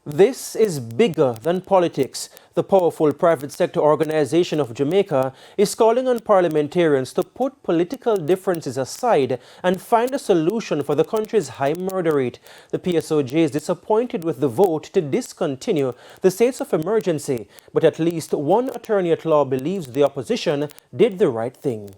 This is bigger than politics. The powerful private sector organization of Jamaica is calling on parliamentarians to put political differences aside and find a solution for the country's high murder rate. The PSOJ is disappointed with the vote to discontinue the states of emergency, but at least one attorney at law believes the opposition did the right thing.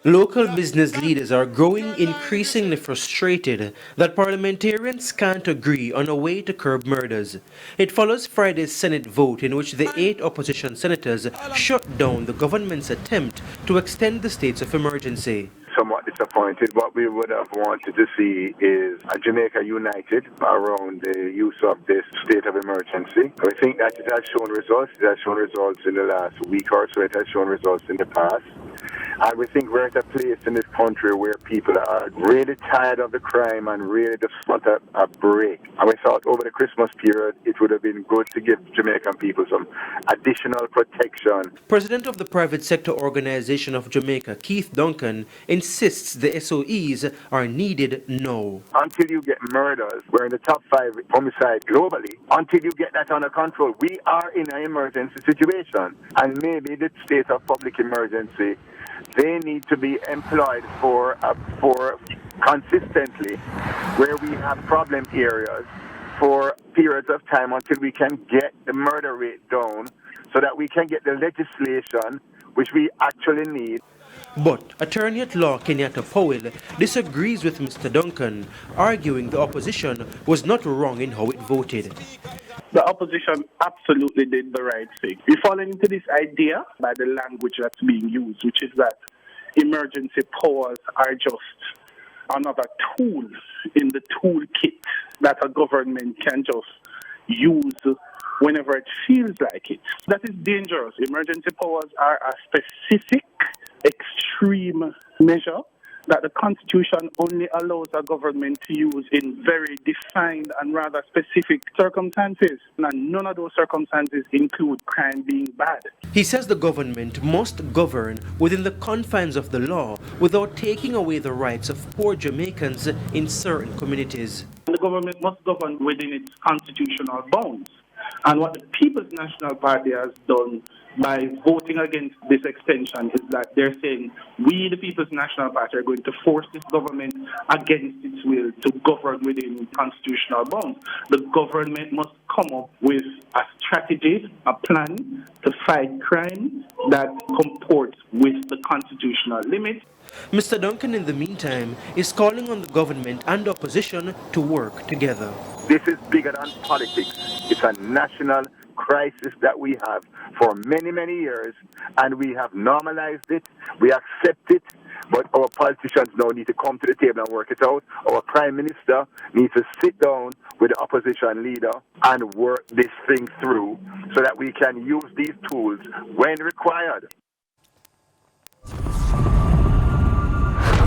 Local business leaders are growing increasingly frustrated that parliamentarians can't agree on a way to curb murders. It follows Friday's Senate vote in which the 8 opposition senators shut down the government's attempt to extend the states of emergency. Somewhat disappointed. What we would have wanted to see is Jamaica united around the use of this state of emergency. We think that it has shown results. It has shown results in the last week or so. It has shown results in the past. And we think we're at a place in this country where people are really tired of the crime and really just want a break. And we thought over the Christmas period it would have been good to give Jamaican people some additional protection. President of the private sector organization of Jamaica, Keith Duncan, insists the SOEs are needed now. Until you get murders, we're in the top 5 homicide globally. Until you get that under control, we are in an emergency situation. And maybe the state of public emergency, they need to be employed for consistently where we have problem areas for periods of time until we can get the murder rate down so that we can get the legislation which we actually need. But attorney at law Kenyatta Powell disagrees with Mr. Duncan, arguing the opposition was not wrong in how it voted. The opposition absolutely did the right thing. We fall into this idea by the language that's being used, which is that emergency powers are just another tool in the toolkit that a government can just use whenever it feels like it. That is dangerous. Emergency powers are a specific, extreme measure that the Constitution only allows a government to use in very defined and rather specific circumstances. And none of those circumstances include crime being bad. He says the government must govern within the confines of the law without taking away the rights of poor Jamaicans in certain communities. The government must govern within its constitutional bounds. And what the People's National Party has done by voting against this extension is that they're saying we, the People's National Party, are going to force this government against its will to govern within constitutional bounds. The government must come up with a strategy, a plan to fight crime that comports with the constitutional limits. Mr. Duncan, in the meantime, is calling on the government and opposition to work together. This is bigger than politics. It's a national crisis that we have for many, many years, and we have normalized it, we accept it, but our politicians now need to come to the table and work it out. Our Prime Minister needs to sit down with the opposition leader and work this thing through so that we can use these tools when required.